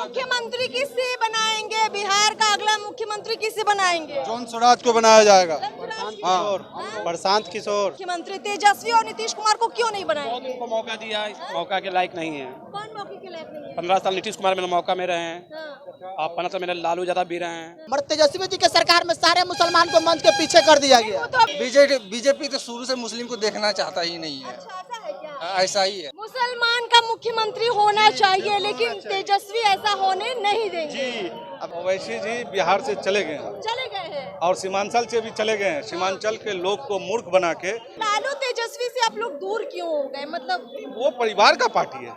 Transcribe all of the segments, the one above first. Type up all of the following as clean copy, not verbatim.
मुख्यमंत्री किससे बनाएंगे? बिहार का अगला मुख्यमंत्री किससे बनाएंगे? जॉन स्वराज को बनाया जाएगा। प्रशांत किशोर। मुख्यमंत्री तेजस्वी और नीतीश कुमार को क्यों नहीं बनाएंगे? मोदी को मौका दिया है, इस मौका के लायक नहीं है। कौन मौके के लायक नहीं है? 15 साल नीतीश कुमार मेरे मौका में रहे हैं, हाँ। और 15 साल मेरे लालू यादव भी रहे हैं। मगर तेजस्वी जी के सरकार में सारे मुसलमान को मंच के पीछे कर दिया गया। वो तो अब- बीजेपी तो शुरू से मुस्लिम को देखना चाहता ही नहीं है। अच्छा, ऐसा है क्या? ऐसा ही है। मुसलमान का मुख्यमंत्री होना चाहिए, लेकिन तेजस्वी ऐसा होने नहीं देंगे। अब ओवैसी जी बिहार से चले गए हैं चले गए हैं। और सीमांचल से भी चले गए हैं। सीमांचल के लोग को मूर्ख बना के, लालू तेजस्वी से आप लोग दूर क्यों हो गए? मतलब वो परिवार का पार्टी है,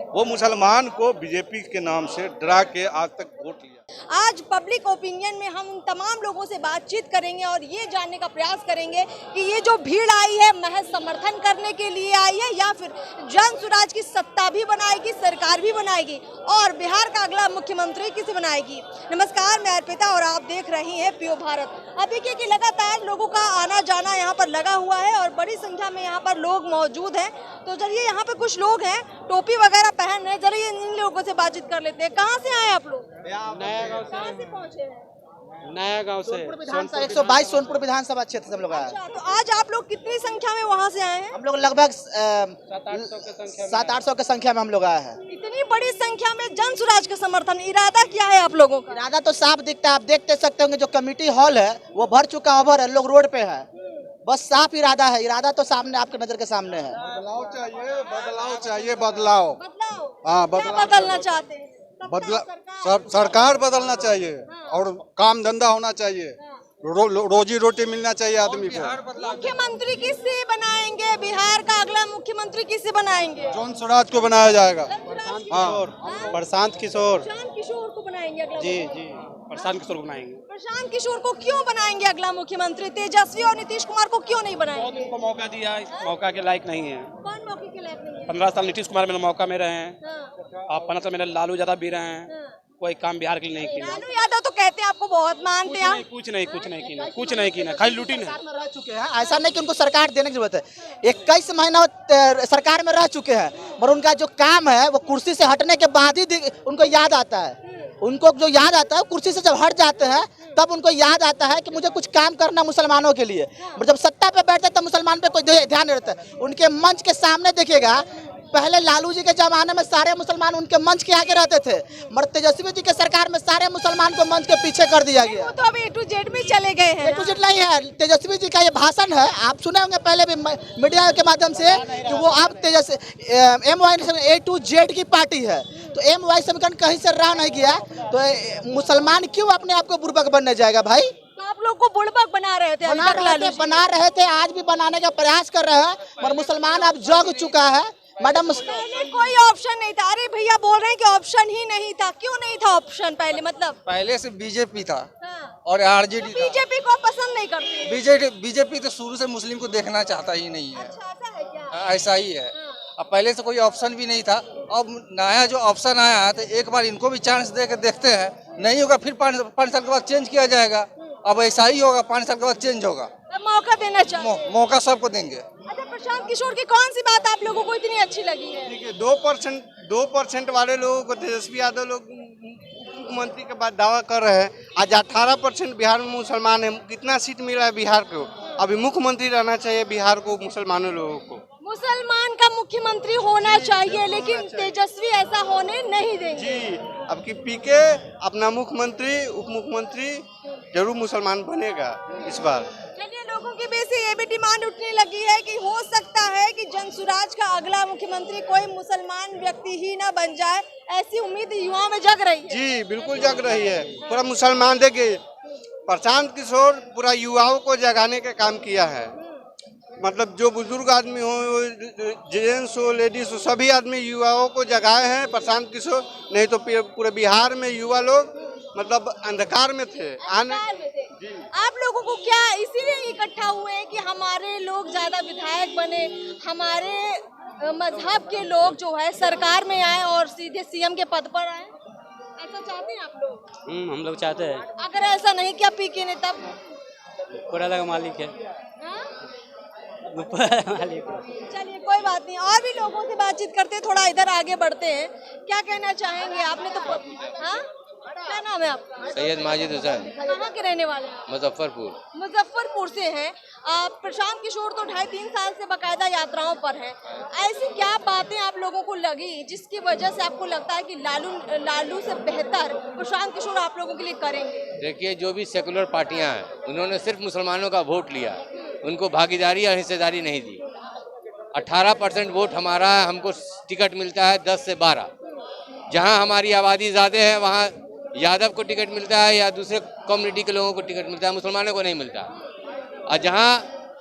वो मुसलमान को बीजेपी के नाम से डरा के आज तक वोट लिया। आज पब्लिक ओपिनियन में हम उन तमाम लोगों से बातचीत करेंगे और ये जानने का प्रयास करेंगे कि ये जो भीड़ आई है महज समर्थन करने के लिए आई है या फिर जन स्वराज की सत्ता भी बनाएगी, सरकार भी बनाएगी और बिहार का अगला मुख्यमंत्री किसे बनाएगी। नमस्कार, मैं अर्पिता और आप देख रही हैं पियो भारत। अब देखिए कि लगातार लोगों का आना जाना यहाँ पर लगा हुआ है और बड़ी संख्या में यहाँ पर लोग मौजूद हैं। तो चलिए यहाँ पे कुछ लोग हैं टोपी वगैरह पहन रहे हैं, चलिए इन लोगों से बातचीत कर लेते हैं। कहाँ से आए आप लोग? नया गांव कहाँ से पहुँचे हैं? नया गांव से 122 सोनपुर विधानसभा क्षेत्र से हम लोग आए हैं। अच्छा, तो आज आप लोग कितनी संख्या में वहाँ से आए हैं? हम लोग लगभग 700-800 700-800 की संख्या में हम लोग आए हैं। इतनी बड़ी संख्या में जन स्वराज का समर्थन, इरादा क्या है आप लोगों का? इरादा तो साफ दिखता है, आप देख सकते होंगे जो कमेटी हॉल है वो भर चुका, ओवर है, लोग रोड पे है। बस साफ इरादा है, इरादा तो सामने आपके नजर के सामने है। बदलाव चाहिए, बदलाव चाहिए, बदलाव। बदलाव? हाँ, क्या बदलाव बदलना चाहते हैं? बदला सरकार? सरकार बदलना चाहिए और काम धंधा होना चाहिए, रोजी रोटी मिलना चाहिए आदमी को। मुख्यमंत्री किससे बनाएंगे? बिहार का अगला मुख्यमंत्री किससे बनाएंगे? जॉन स्वराज को बनाया जाएगा। प्रशांत किशोर। प्रशांत किशोर को बनाएंगे अगला जी मुख्यमंत्री? जी, प्रशांत किशोर को बनाएंगे। प्रशांत किशोर को क्यों बनाएंगे अगला मुख्यमंत्री? तेजस्वी और नीतीश कुमार को क्यों नहीं बनाएंगे? मोदी को मौका दिया है, इस मौका के लायक नहीं है। कौन मौके के लायक नहीं है? 15 साल नीतीश कुमार मेरे मौका में रहे हैं, हाँ, और 15 साल मेरे लालू यादव भी रहे हैं। हाँ। कोई काम बिहार के लिए नहीं किया। लालू यादव तो कहते हैं आपको बहुत मानते हैं। कुछ नहीं की, खाली लूटी नहीं। सरकार में रह चुके हैं, ऐसा नहीं कि उनको सरकार देने की जरूरत है। 21 महीना सरकार में रह चुके हैं, मगर उनका जो काम है वो कुर्सी से हटने के बाद ही उनको याद आता है। उनको जो याद आता है, कुर्सी से जब हट जाते हैं तब उनको याद आता है कि मुझे कुछ काम करना मुसलमानों के लिए। और जब सत्ता पे बैठते हैं तब मुसलमान पे कोई ध्यान नहीं रहता है। उनके मंच के सामने देखिएगा, पहले लालू जी के जमाने में सारे मुसलमान उनके मंच के आगे रहते थे, मगर तेजस्वी जी के सरकार में सारे मुसलमान को मंच के पीछे कर दिया गया। वो तो अब A to Z में चले गए हैं। A to Z नहीं है, तेजस्वी जी का ये भाषण है, आप सुने होंगे पहले भी मीडिया के माध्यम से कि वो अब तेजस्वी MY A to Z की पार्टी है। तो MY समीकरण कहीं से रह नहीं गया, तो मुसलमान क्यों अपने आप को बुर्बक बनने जाएगा भाई? तो आप लोग को बुड़बक बना रहे थे, बना रहे थे, आज भी बनाने का प्रयास कर रहे हैं, मगर मुसलमान अब जग चुका है। मैडम, पहले कोई ऑप्शन नहीं था। अरे भैया बोल रहे हैं कि ऑप्शन ही नहीं था। क्यों नहीं था ऑप्शन पहले? मतलब पहले से बीजेपी था हाँ। और आरजेडी था। बीजेपी को पसंद नहीं करते? बीजेपी तो शुरू से मुस्लिम को देखना चाहता ही नहीं है। अच्छा, ऐसा है क्या? ऐसा ही है। अब पहले से कोई ऑप्शन भी नहीं था, अब नया जो ऑप्शन आया है तो एक बार इनको भी चांस दे के देखते हैं, नहीं होगा फिर 5 साल के बाद चेंज किया जाएगा। अब ऐसा ही होगा, 5 साल के बाद चेंज होगा। अब मौका देना चाहिए। मौका सबको देंगे। अच्छा, प्रशांत किशोर की कौन सी बात आप लोगों को इतनी अच्छी लगी है? देखिए 2% वाले लोगों को तेजस्वी यादव लोग मुख्यमंत्री के बाद दावा कर रहे हैं। आज 18% बिहार में मुसलमान है। कितना सीट मिला है बिहार को? अभी मुख्यमंत्री रहना चाहिए बिहार को, मुसलमानों लोगों को। मुसलमान का मुख्यमंत्री होना चाहिए, लेकिन तेजस्वी ऐसा होने नहीं देंगे। जी, अब की पीके अपना मुख्यमंत्री उप मुख्यमंत्री जरूर मुसलमान बनेगा इस बार। चलिए, लोगों की बीच से ये भी डिमांड उठने लगी है कि हो सकता है कि जन स्वराज का अगला मुख्यमंत्री कोई मुसलमान व्यक्ति ही ना बन जाए। ऐसी उम्मीद युवाओं में जग रही है। जी बिल्कुल जग रही है। पूरा मुसलमान देखिए, प्रशांत किशोर पूरा युवाओं को जगाने का काम किया है। मतलब जो बुजुर्ग आदमी हो, जेंट्स हो, लेडीज हो, सभी आदमी युवाओं को जगाए हैं प्रशांत किशोर। नहीं तो पूरे बिहार में युवा लोग मतलब अंधकार में थे। आप लोगों को क्या इसीलिए इकट्ठा हुए हैं कि हमारे लोग ज्यादा विधायक बने, हमारे मजहब के लोग जो है सरकार में आए और सीधे CM के पद पर आए? ऐसा चाहते हैं आप लोग? हम लोग चाहते हैं। अगर ऐसा नहीं किया पीके ने तब? पुराना का मालिक है। हाँ? मालिक। चलिए, कोई बात नहीं, और भी लोगों से बातचीत करते हैं, थोड़ा इधर आगे बढ़ते हैं। क्या कहना चाहेंगे? आपने तो हाँ? है आपका? सैयद माजिद हुसैन, कहाँ के रहने वाले हैं? मुजफ्फरपुर। मुजफ्फरपुर से हैं। प्रशांत किशोर तो 2.5-3 साल से बाकायदा यात्राओं पर हैं। ऐसी क्या बातें आप लोगों को लगी जिसकी वजह से आपको लगता है कि लालू से बेहतर प्रशांत किशोर आप लोगों के लिए करेंगे? देखिए, जो भी सेकुलर पार्टियां हैं उन्होंने सिर्फ मुसलमानों का वोट लिया, उनको भागीदारी या हिस्सेदारी नहीं दी। 18% वोट हमारा है, हमको टिकट मिलता है 10 से 12। जहां हमारी आबादी ज़्यादा है वहां यादव को टिकट मिलता है या दूसरे कम्युनिटी के लोगों को टिकट मिलता है, मुसलमानों को नहीं मिलता। और जहां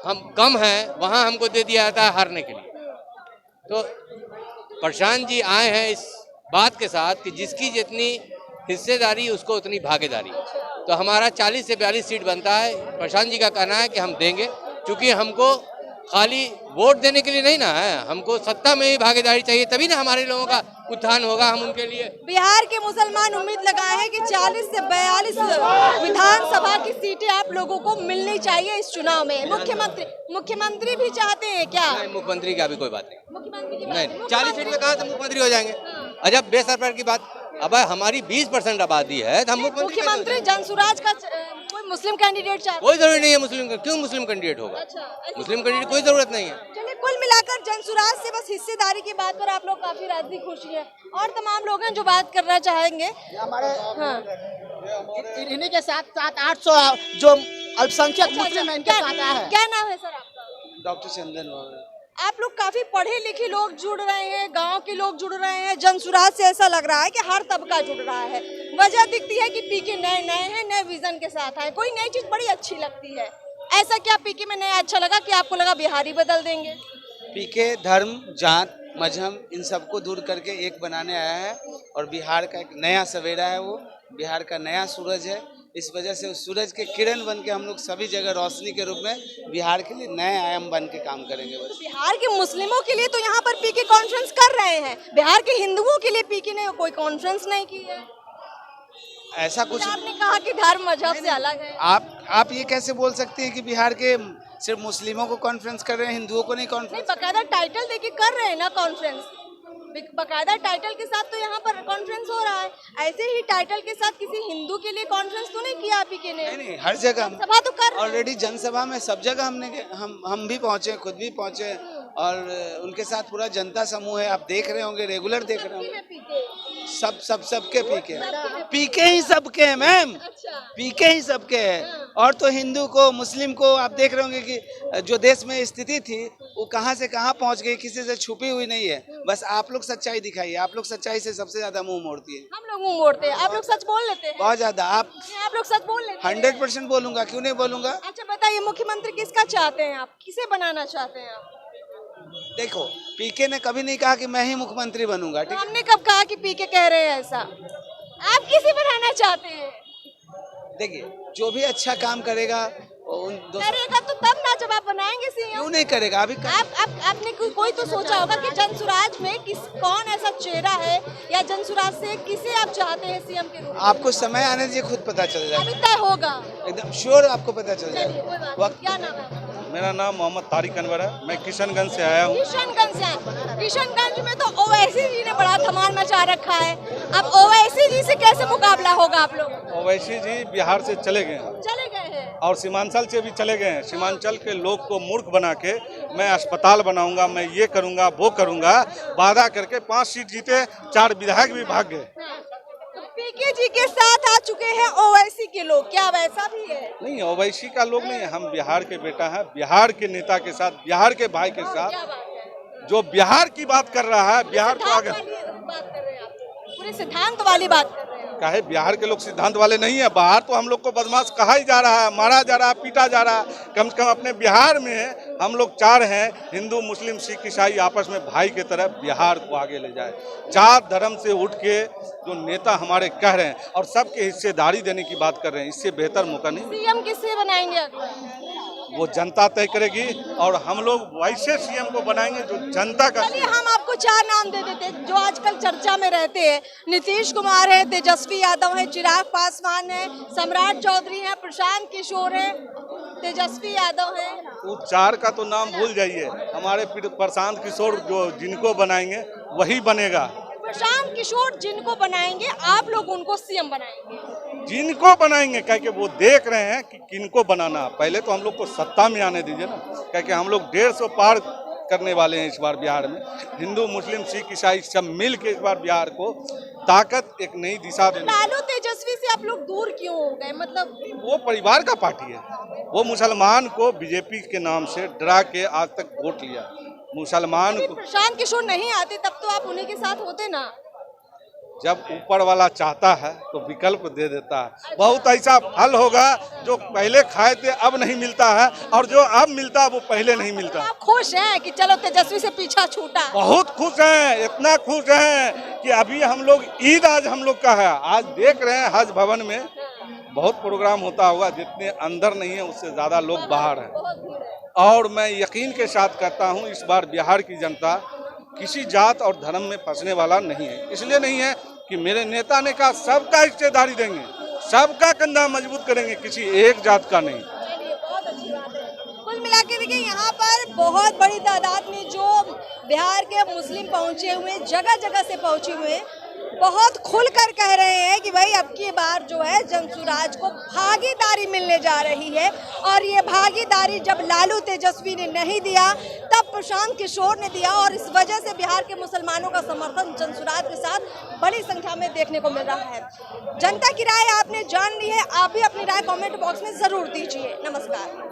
हम कम हैं वहां हमको दे दिया जाता है हारने के लिए। तो प्रशांत जी आए हैं इस बात के साथ कि जिसकी जितनी हिस्सेदारी उसको उतनी भागीदारी। तो हमारा 40 से 42 सीट बनता है। प्रशांत जी का कहना है कि हम देंगे, क्योंकि हमको खाली वोट देने के लिए नहीं ना है, हमको सत्ता में ही भागीदारी चाहिए, तभी ना हमारे लोगों का उत्थान होगा। हम उनके लिए बिहार के मुसलमान उम्मीद लगाए हैं कि 40 से 42 विधानसभा की सीटें आप लोगों को मिलनी चाहिए इस चुनाव में। मुख्यमंत्री भी चाहते हैं क्या? नहीं, मुख्यमंत्री का भी कोई बात नहीं। मुख्यमंत्री की नहीं, बात 40 सीट में कहाँ से मुख्यमंत्री हो जाएंगे? अजब बेसरकार की बात। अब हमारी 20% आबादी है तो हम मुख्यमंत्री जनसुराज का कोई मुस्लिम कैंडिडेट चाहते कोई जरूरी नहीं है। मुस्लिम क्यों मुस्लिम कैंडिडेट होगा? अच्छा, मुस्लिम कैंडिडेट कोई जरूरत नहीं है। चलिए, कुल मिलाकर जनसुराज से बस हिस्सेदारी की बात पर आप लोग काफी राजी खुशी है। और तमाम लोग हैं जो बात करना चाहेंगे। हमारे हाँ। इन्हीं के साथ 800 जो अल्पसंख्यक मुस्लिम है इनके साथ आया है। क्या नाम है सर आपका? डॉक्टर चंदन। आप लोग काफी पढ़े लिखे लोग जुड़ रहे हैं, गांव के लोग जुड़ रहे हैं। जनसुराज से ऐसा लग रहा है कि हर तबका जुड़ रहा है। वजह दिखती है कि पीके नए हैं, नए विजन के साथ आए। कोई नई चीज बड़ी अच्छी लगती है। ऐसा क्या पीके में नया अच्छा लगा कि आपको लगा बिहारी बदल देंगे? पीके धर्म, जात, मजहब इन सबको दूर करके एक बनाने आया है और बिहार का एक नया सवेरा है। वो बिहार का नया सूरज है। इस वजह से उस सूरज के किरण बन के हम लोग सभी जगह रोशनी के रूप में बिहार के लिए नए आयाम बन के काम करेंगे। बस बिहार के मुस्लिमों के लिए तो यहाँ पर पीके कॉन्फ्रेंस कर रहे हैं, बिहार के हिंदुओं के लिए पीके ने कोई कॉन्फ्रेंस नहीं की है। ऐसा कुछ आपने कहा कि धर्म मजहब से अलग है। आप ये कैसे बोल सकते हैं कि बिहार के सिर्फ मुस्लिमों को कॉन्फ्रेंस कर रहे हैं, हिंदुओं को नहीं नहीं, कॉन्फ्रेंस? बकायदा टाइटल देके कर रहे हैं ना कॉन्फ्रेंस। बकायदा टाइटल के साथ तो यहाँ पर कॉन्फ्रेंस हो रहा है। ऐसे ही टाइटल के साथ किसी हिंदू के लिए कॉन्फ्रेंस तो नहीं किया पीके ने? नहीं, हर जगह सभा तो कर ऑलरेडी जनसभा में सब जगह हम भी पहुंचे, खुद भी पहुंचे और उनके साथ पूरा जनता समूह है। आप देख रहे होंगे, रेगुलर देख रहे होंगे। सबके पीके ही सबके हैं मैम। पीके ही सबके हैं। और तो हिंदू को, मुस्लिम को आप देख रहे होंगे कि जो देश में स्थिति थी वो कहां से कहां पहुंच गई, किसी से छुपी हुई नहीं है। बस आप लोग सच्चाई दिखाइए। आप लोग सच्चाई से सबसे ज्यादा मुंह मोड़ती है। हम लोग मुंह मोड़ते हैं, आप लोग सच बोल लेते हैं। बहुत ज्यादा। आप लोग सच बोल लेते हैं। 100% बोलूंगा, क्यों नहीं बोलूंगा। अच्छा बताइए, मुख्यमंत्री किसका चाहते हैं आप? किसे बनाना चाहते हैं आप? देखो, पीके ने कभी नहीं कहा कि मैं ही मुख्यमंत्री बनूंगा, ठीक है? हमने कब कहा कि पीके कह रहे हैं ऐसा? आप किसे बनाना चाहते हैं? देखिए, जो भी अच्छा काम करेगा करेगा तो तब ना जब आप बनाएंगे सीएम। क्यों नहीं करेगा? अभी आपने कोई तो सोचा होगा कि जनसुराज में कौन ऐसा चेहरा है, या जनसुराज से किसे आप चाहते हैं सीएम के रूप में? आपको समय आने दीजिए, खुद पता चल जाएगा। अभी तय होगा, एकदम श्योर आपको पता चल चलिए, जाएगा। कोई बात वक्त नहीं। क्या नाम है आपका? मेरा नाम मोहम्मद तारिक अनवर है। मैं किशनगंज से आया हूँ। किशनगंज से आए। किशनगंज में तो ओवैसी जी ने बड़ा धमाल मचा रखा है। अब ओवैसी जी से कैसे मुकाबला होगा आप लोग? ओवैसी जी बिहार से चले गए हैं चले गए हैं और सीमांचल से भी चले गए हैं। सीमांचल के लोग को मूर्ख बना के मैं अस्पताल बनाऊंगा, मैं ये करूंगा, वो करूंगा, वादा करके 5 सीट जीते, 4 विधायक भी भाग गए। तो पीके जी के साथ आ चुके हैं ओवैसी के लोग, क्या वैसा भी है? नहीं, ओवैसी का लोग नहीं, हम बिहार के बेटा हैं। बिहार के नेता के साथ, बिहार के भाई के साथ, क्या बात है? जो बिहार की बात कर रहा है, बिहार को आगे बात कर रहे हैं आप, पूरे सिद्धांत वाली बात कर रहे हैं। काहे बिहार के लोग सिद्धांत वाले नहीं है? बाहर तो हम लोग को बदमाश कहा ही जा रहा है, मारा जा रहा है, पीटा जा रहा है। कम से कम अपने बिहार में हम लोग 4 हैं, हिंदू, मुस्लिम, सिख, ईसाई, आपस में भाई की तरह बिहार को आगे ले जाए। जात धर्म से उठ के जो नेता हमारे कह रहे हैं और सबके हिस्सेदारी देने की बात कर रहे हैं, इससे बेहतर मौका नहीं। सीएम किससे बनाएंगे अगला? वो जनता तय करेगी और हम लोग वैसे सीएम को बनाएंगे जो जनता का। चलिए, हम आपको 4 नाम दे देते हैं जो आजकल चर्चा में रहते हैं। नीतीश कुमार है, तेजस्वी यादव है, चिराग पासवान है, सम्राट चौधरी है, प्रशांत किशोर है, तेजस्वी यादव है। वो 4 का तो नाम भूल जाइए। हमारे प्रशांत किशोर जो जिनको बनाएंगे वही बनेगा। प्रशांत किशोर जिनको बनाएंगे, आप लोग उनको सीएम बनाएंगे। जिनको बनाएंगे, कह के वो देख रहे हैं कि किनको बनाना। पहले तो हम लोग को सत्ता में आने दीजिए ना, कह के हम लोग 150 पार करने वाले हैं इस बार बिहार में। हिंदू मुस्लिम सिख ईसाई सब मिल के इस बार बिहार को ताकत, एक नई दिशा देने। लालू तेजस्वी से आप लोग दूर क्यों हो गए? मतलब वो परिवार का पार्टी है, वो मुसलमान को बीजेपी के नाम से डरा के आज तक वोट लिया। मुसलमान को प्रशांत किशोर नहीं आते तब तो आप उन्हीं के साथ होते ना। जब ऊपर वाला चाहता है तो विकल्प दे देता है। बहुत ऐसा फल होगा जो पहले खाए थे अब नहीं मिलता है, और जो अब मिलता है वो पहले नहीं मिलता। आप खुश हैं कि चलो तेजस्वी से पीछा छूटा? बहुत खुश हैं, इतना खुश हैं कि अभी हम लोग ईद आज हम लोग का है। आज देख रहे हैं हज भवन में बहुत प्रोग्राम होता होगा, जितने अंदर नहीं है उससे ज्यादा लोग बाहर हैं। और मैं यकीन के साथ कहता हूँ इस बार बिहार की जनता किसी जात और धर्म में फंसने वाला नहीं है। इसलिए नहीं है कि मेरे नेता ने कहा सबका हिस्सेदारी देंगे, सबका कंधा मजबूत करेंगे, किसी एक जात का नहीं। बहुत अच्छी बात है। कुल मिला के देखिए यहाँ पर बहुत बड़ी तादाद में जो बिहार के मुस्लिम पहुँचे हुए, जगह जगह से पहुँचे हुए, बहुत खुलकर कह रहे हैं कि भाई अब की बार जो है जनसुराज को भागीदारी मिलने जा रही है। और ये भागीदारी जब लालू तेजस्वी ने नहीं दिया तब प्रशांत किशोर ने दिया, और इस वजह से बिहार के मुसलमानों का समर्थन जनसुराज के साथ बड़ी संख्या में देखने को मिल रहा है। जनता की राय आपने जान ली है, आप भी अपनी राय कमेंट बॉक्स में जरूर दीजिए। नमस्कार।